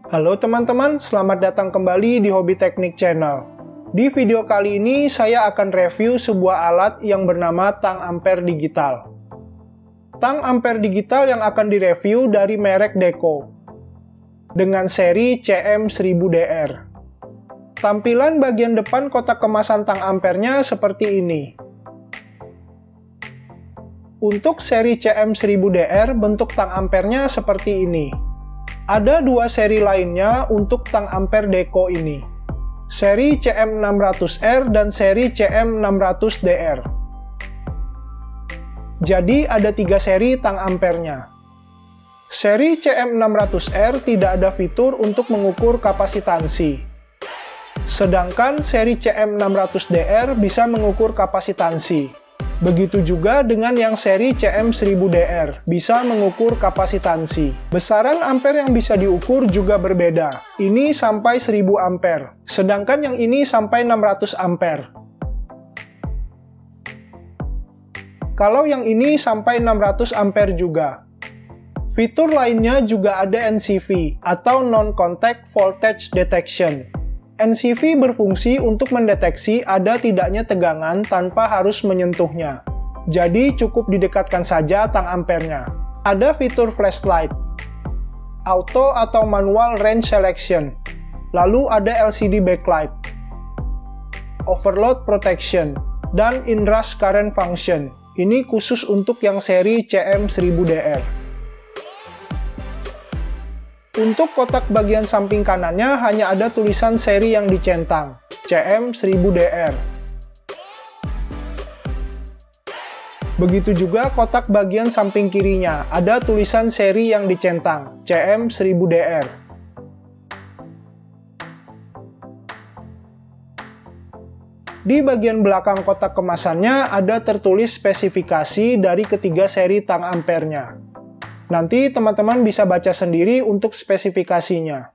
Halo teman-teman, selamat datang kembali di Hobi Teknik Channel. Di video kali ini saya akan review sebuah alat yang bernama tang ampere digital. Tang ampere digital yang akan direview dari merek Deco dengan seri CM1000DR. Tampilan bagian depan kotak kemasan tang ampernya seperti ini. Untuk seri CM1000DR, bentuk tang ampernya seperti ini. Ada dua seri lainnya untuk tang ampere Deco ini. Seri CM600R dan seri CM600DR. Jadi ada tiga seri tang ampernya. Seri CM600R tidak ada fitur untuk mengukur kapasitansi. Sedangkan seri CM600DR bisa mengukur kapasitansi. Begitu juga dengan yang seri CM1000DR, bisa mengukur kapasitansi. Besaran ampere yang bisa diukur juga berbeda. Ini sampai 1000 ampere, sedangkan yang ini sampai 600 ampere. Kalau yang ini sampai 600 ampere juga. Fitur lainnya juga ada NCV, atau Non-Contact Voltage Detection. NCV berfungsi untuk mendeteksi ada tidaknya tegangan tanpa harus menyentuhnya. Jadi cukup didekatkan saja tang ampernya. Ada fitur flashlight, auto atau manual range selection, lalu ada LCD backlight, overload protection, dan inrush current function. Ini khusus untuk yang seri CM1000DR. Untuk kotak bagian samping kanannya hanya ada tulisan seri yang dicentang, CM1000DR. Begitu juga kotak bagian samping kirinya, ada tulisan seri yang dicentang, CM1000DR. Di bagian belakang kotak kemasannya ada tertulis spesifikasi dari ketiga seri tang ampernya. Nanti teman-teman bisa baca sendiri untuk spesifikasinya.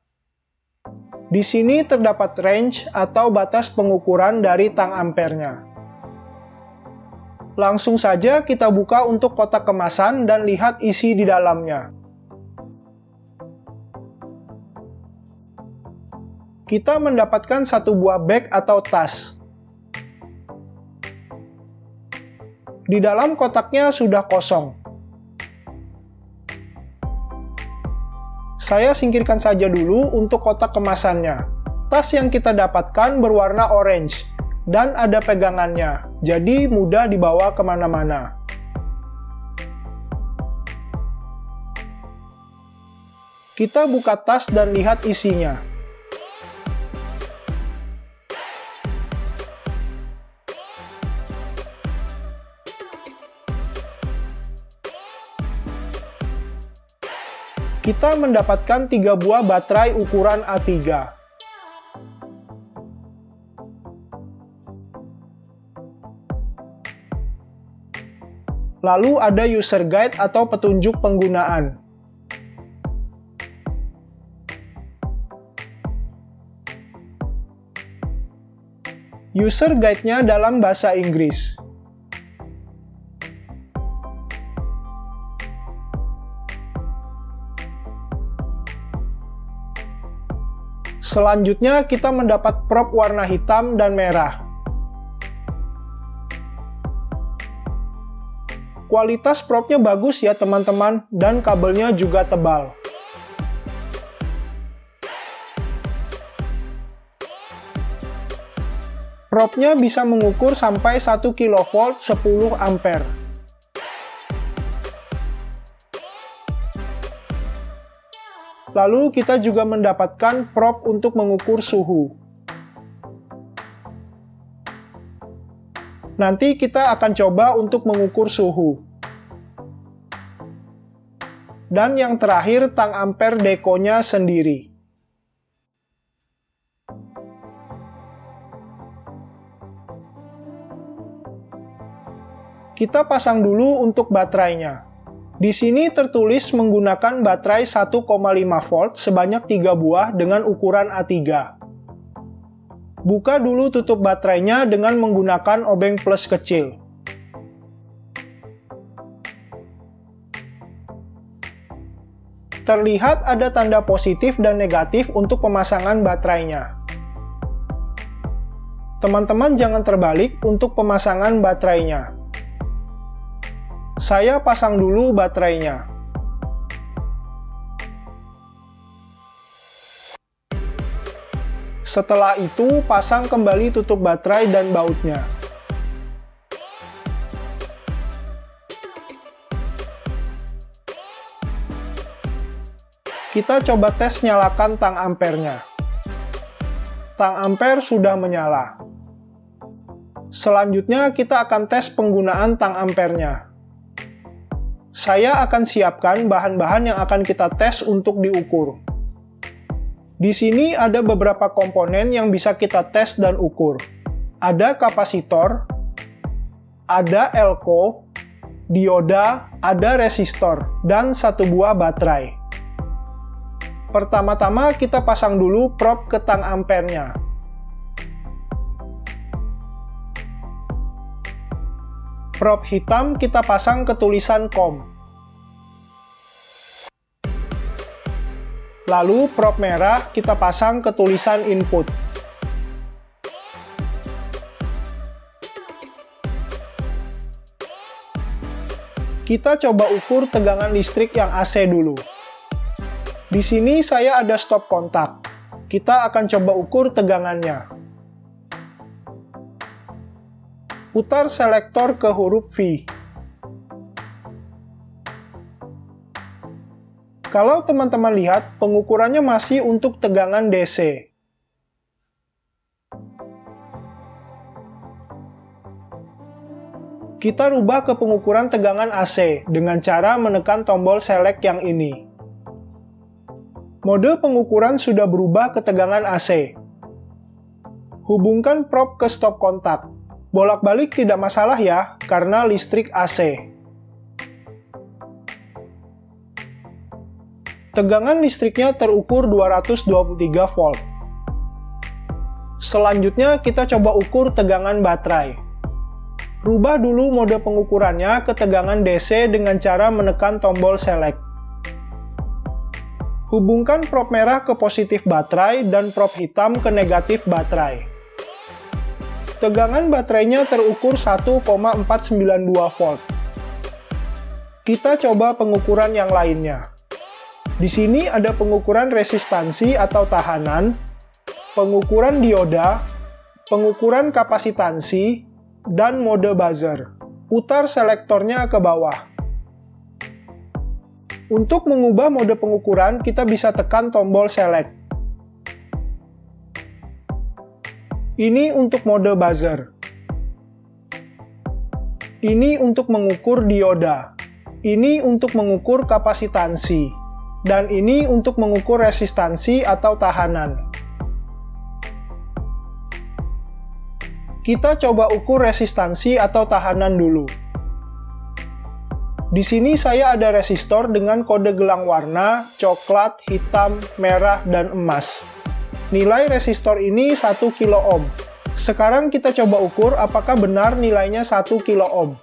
Di sini terdapat range atau batas pengukuran dari tang ampernya. Langsung saja kita buka untuk kotak kemasan dan lihat isi di dalamnya. Kita mendapatkan satu buah bag atau tas. Di dalam kotaknya sudah kosong. Saya singkirkan saja dulu untuk kotak kemasannya. Tas yang kita dapatkan berwarna orange, dan ada pegangannya, jadi mudah dibawa kemana-mana. Kita buka tas dan lihat isinya. Kita mendapatkan 3 buah baterai ukuran A3. Lalu ada user guide atau petunjuk penggunaan. User guide-nya dalam bahasa Inggris. Selanjutnya kita mendapat prop warna hitam dan merah. Kualitas propnya bagus ya teman-teman, dan kabelnya juga tebal. Propnya bisa mengukur sampai 1 kV 10 ampere. Lalu kita juga mendapatkan prop untuk mengukur suhu. Nanti kita akan coba untuk mengukur suhu. Dan yang terakhir tang ampere Deco-nya sendiri. Kita pasang dulu untuk baterainya. Di sini tertulis menggunakan baterai 1,5 volt sebanyak 3 buah dengan ukuran A3. Buka dulu tutup baterainya dengan menggunakan obeng plus kecil. Terlihat ada tanda positif dan negatif untuk pemasangan baterainya. Teman-teman jangan terbalik untuk pemasangan baterainya. Saya pasang dulu baterainya. Setelah itu, pasang kembali tutup baterai dan bautnya. Kita coba tes nyalakan tang ampernya. Tang ampere sudah menyala. Selanjutnya kita akan tes penggunaan tang ampernya. Saya akan siapkan bahan-bahan yang akan kita tes untuk diukur. Di sini ada beberapa komponen yang bisa kita tes dan ukur. Ada kapasitor, ada elko, dioda, ada resistor, dan satu buah baterai. Pertama-tama kita pasang dulu probe ke tang ampernya. Probe hitam kita pasang ke tulisan COM. Lalu probe merah kita pasang ke tulisan input. Kita coba ukur tegangan listrik yang AC dulu. Di sini saya ada stop kontak. Kita akan coba ukur tegangannya. Putar selektor ke huruf V. Kalau teman-teman lihat, pengukurannya masih untuk tegangan DC. Kita rubah ke pengukuran tegangan AC dengan cara menekan tombol select yang ini. Mode pengukuran sudah berubah ke tegangan AC. Hubungkan probe ke stop kontak. Bolak-balik tidak masalah ya, karena listrik AC. Tegangan listriknya terukur 223 volt. Selanjutnya kita coba ukur tegangan baterai. Rubah dulu mode pengukurannya ke tegangan DC dengan cara menekan tombol select. Hubungkan probe merah ke positif baterai dan probe hitam ke negatif baterai. Tegangan baterainya terukur 1,492 volt. Kita coba pengukuran yang lainnya. Di sini ada pengukuran resistansi atau tahanan, pengukuran dioda, pengukuran kapasitansi, dan mode buzzer. Putar selektornya ke bawah. Untuk mengubah mode pengukuran, kita bisa tekan tombol select. Ini untuk mode buzzer. Ini untuk mengukur dioda. Ini untuk mengukur kapasitansi. Dan ini untuk mengukur resistansi atau tahanan. Kita coba ukur resistansi atau tahanan dulu. Di sini saya ada resistor dengan kode gelang warna, coklat, hitam, merah, dan emas. Nilai resistor ini 1 kilo ohm. Sekarang kita coba ukur apakah benar nilainya 1 kilo ohm.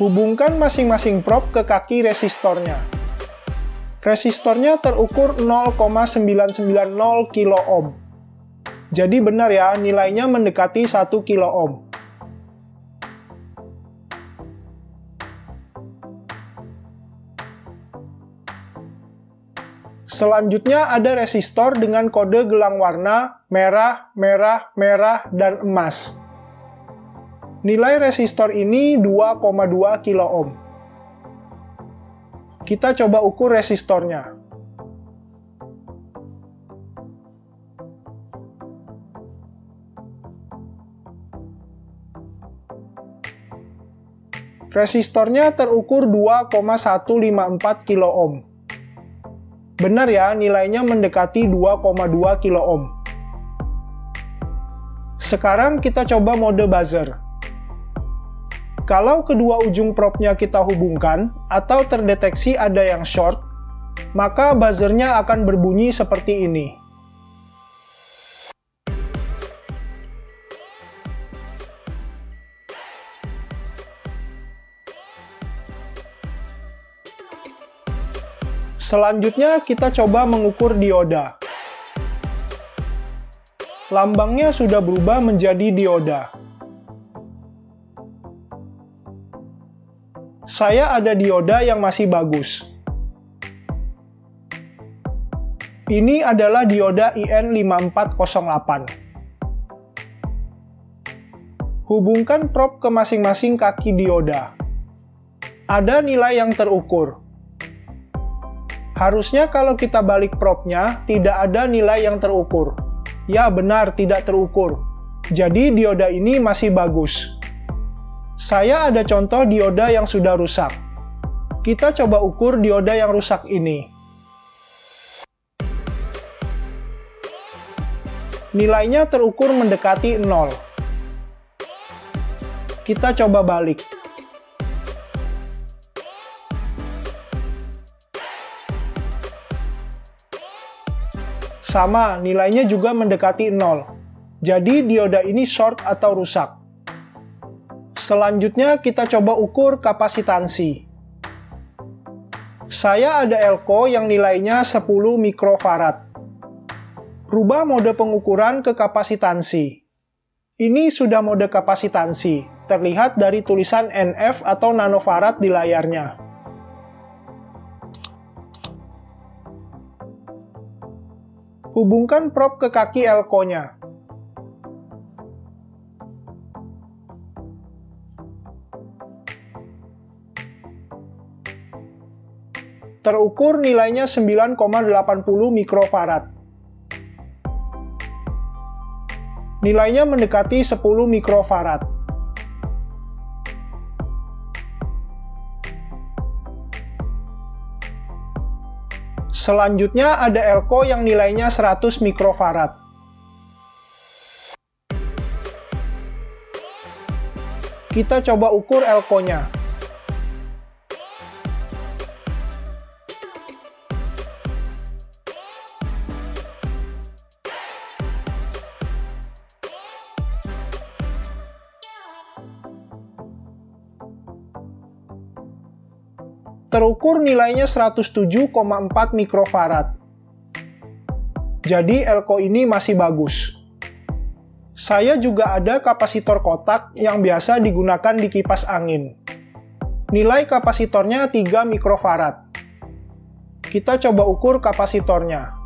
Hubungkan masing-masing probe ke kaki resistornya. Resistornya terukur 0,990 kilo ohm. Jadi benar ya, nilainya mendekati 1 kilo ohm. Selanjutnya ada resistor dengan kode gelang warna merah, merah, merah, dan emas. Nilai resistor ini 2,2 kilo ohm. Kita coba ukur resistornya. Resistornya terukur 2,154 kilo ohm. Benar ya, nilainya mendekati 2,2 kilo ohm. Sekarang kita coba mode buzzer. Kalau kedua ujung probe-nya kita hubungkan atau terdeteksi ada yang short, maka buzzernya akan berbunyi seperti ini. Selanjutnya kita coba mengukur dioda. Lambangnya sudah berubah menjadi dioda. Saya ada dioda yang masih bagus. Ini adalah dioda IN5408. Hubungkan prob ke masing-masing kaki dioda. Ada nilai yang terukur. Harusnya kalau kita balik probnya, tidak ada nilai yang terukur. Ya benar, tidak terukur. Jadi dioda ini masih bagus. Saya ada contoh dioda yang sudah rusak. Kita coba ukur dioda yang rusak ini. Nilainya terukur mendekati 0. Kita coba balik. Sama, nilainya juga mendekati 0. Jadi dioda ini short atau rusak. Selanjutnya kita coba ukur kapasitansi. Saya ada elko yang nilainya 10 mikrofarad. Rubah mode pengukuran ke kapasitansi. Ini sudah mode kapasitansi, terlihat dari tulisan NF atau nanofarad di layarnya. Hubungkan prob ke kaki elko-nya. Terukur nilainya 9,80 mikrofarad. Nilainya mendekati 10 mikrofarad. Selanjutnya ada elko yang nilainya 100 mikrofarad. Kita coba ukur elko-nya. Terukur nilainya 107,4 mikrofarad. Jadi elko ini masih bagus. Saya juga ada kapasitor kotak yang biasa digunakan di kipas angin. Nilai kapasitornya 3 mikrofarad. Kita coba ukur kapasitornya.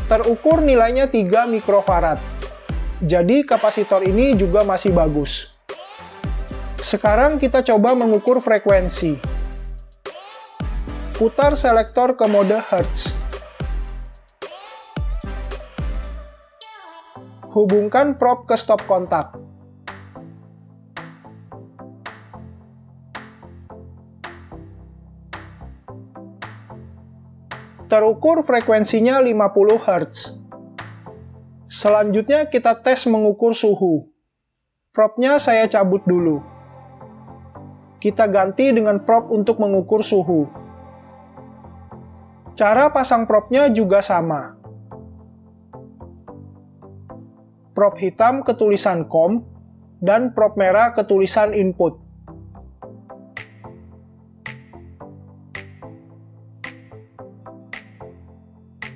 Terukur nilainya 3 mikrofarad. Jadi kapasitor ini juga masih bagus. Sekarang kita coba mengukur frekuensi. Putar selektor ke mode Hertz. Hubungkan prob ke stop kontak. Terukur frekuensinya 50 Hz. Selanjutnya kita tes mengukur suhu. Probnya saya cabut dulu. Kita ganti dengan prob untuk mengukur suhu. Cara pasang probnya juga sama. Prob hitam ke tulisan COM, dan prob merah ke tulisan input.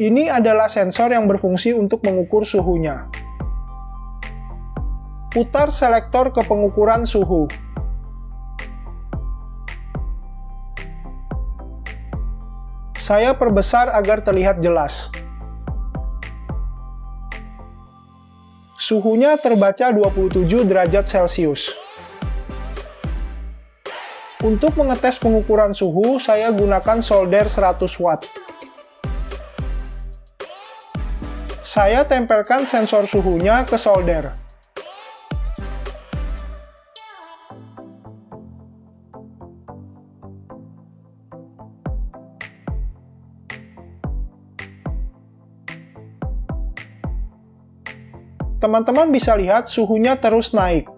Ini adalah sensor yang berfungsi untuk mengukur suhunya. Putar selektor ke pengukuran suhu. Saya perbesar agar terlihat jelas. Suhunya terbaca 27 derajat Celcius. Untuk mengetes pengukuran suhu, saya gunakan solder 100 watt. Saya tempelkan sensor suhunya ke solder. Teman-teman bisa lihat suhunya terus naik.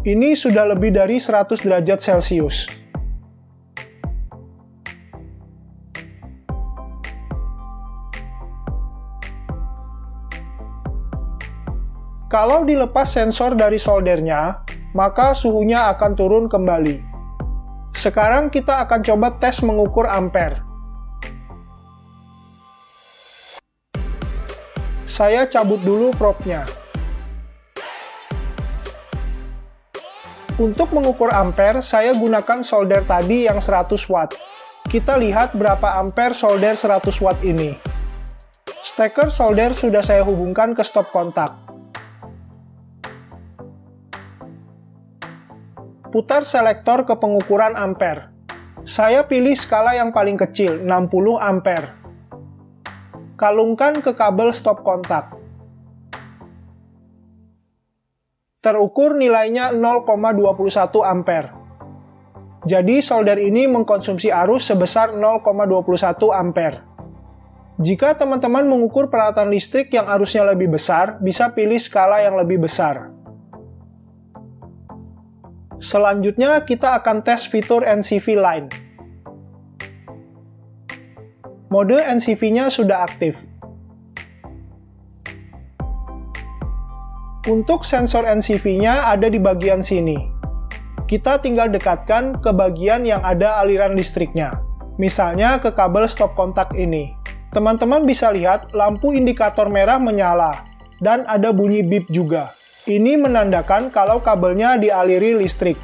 Ini sudah lebih dari 100 derajat Celcius. Kalau dilepas sensor dari soldernya, maka suhunya akan turun kembali. Sekarang kita akan coba tes mengukur ampere. Saya cabut dulu probe-nya. Untuk mengukur ampere, saya gunakan solder tadi yang 100 watt. Kita lihat berapa ampere solder 100 watt ini. Steker solder sudah saya hubungkan ke stop kontak. Putar selektor ke pengukuran ampere. Saya pilih skala yang paling kecil, 60 ampere. Kalungkan ke kabel stop kontak. Terukur nilainya 0,21 ampere. Jadi solder ini mengkonsumsi arus sebesar 0,21 ampere. Jika teman-teman mengukur peralatan listrik yang arusnya lebih besar, bisa pilih skala yang lebih besar. Selanjutnya kita akan tes fitur NCV line. Mode NCV-nya sudah aktif. Untuk sensor NCV-nya ada di bagian sini. Kita tinggal dekatkan ke bagian yang ada aliran listriknya. Misalnya ke kabel stop kontak ini. Teman-teman bisa lihat lampu indikator merah menyala, dan ada bunyi bip juga. Ini menandakan kalau kabelnya dialiri listrik.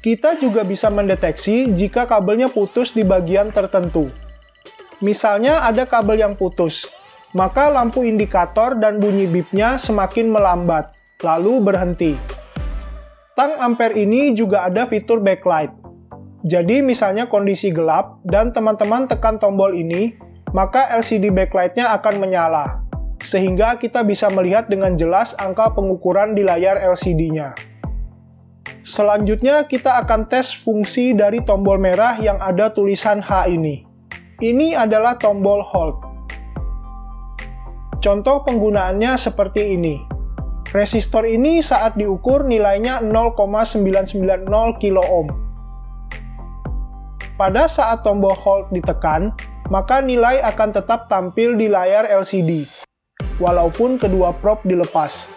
Kita juga bisa mendeteksi jika kabelnya putus di bagian tertentu. Misalnya ada kabel yang putus, maka lampu indikator dan bunyi bipnya semakin melambat, lalu berhenti. Tang ampere ini juga ada fitur backlight. Jadi misalnya kondisi gelap dan teman-teman tekan tombol ini, maka LCD backlight-nya akan menyala, sehingga kita bisa melihat dengan jelas angka pengukuran di layar LCD-nya. Selanjutnya kita akan tes fungsi dari tombol merah yang ada tulisan H ini. Ini adalah tombol hold. Contoh penggunaannya seperti ini. Resistor ini saat diukur nilainya 0,990 kilo ohm. Pada saat tombol hold ditekan, maka nilai akan tetap tampil di layar LCD, walaupun kedua probe dilepas.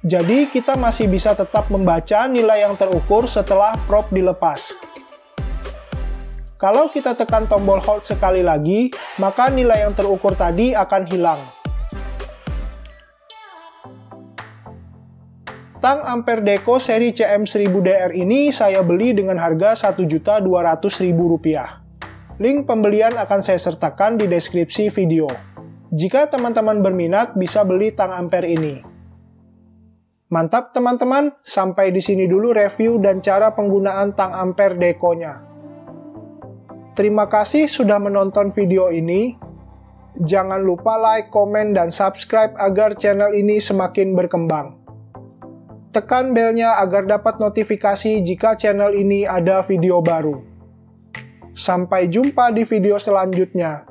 Jadi kita masih bisa tetap membaca nilai yang terukur setelah probe dilepas. Kalau kita tekan tombol hold sekali lagi, maka nilai yang terukur tadi akan hilang. Tang ampere Deco seri CM1000DR ini saya beli dengan harga Rp1.200.000. Link pembelian akan saya sertakan di deskripsi video. Jika teman-teman berminat, bisa beli tang ampere ini. Mantap teman-teman, sampai di sini dulu review dan cara penggunaan tang ampere Deco-nya. Terima kasih sudah menonton video ini. Jangan lupa like, komen, dan subscribe agar channel ini semakin berkembang. Tekan belnya agar dapat notifikasi jika channel ini ada video baru. Sampai jumpa di video selanjutnya.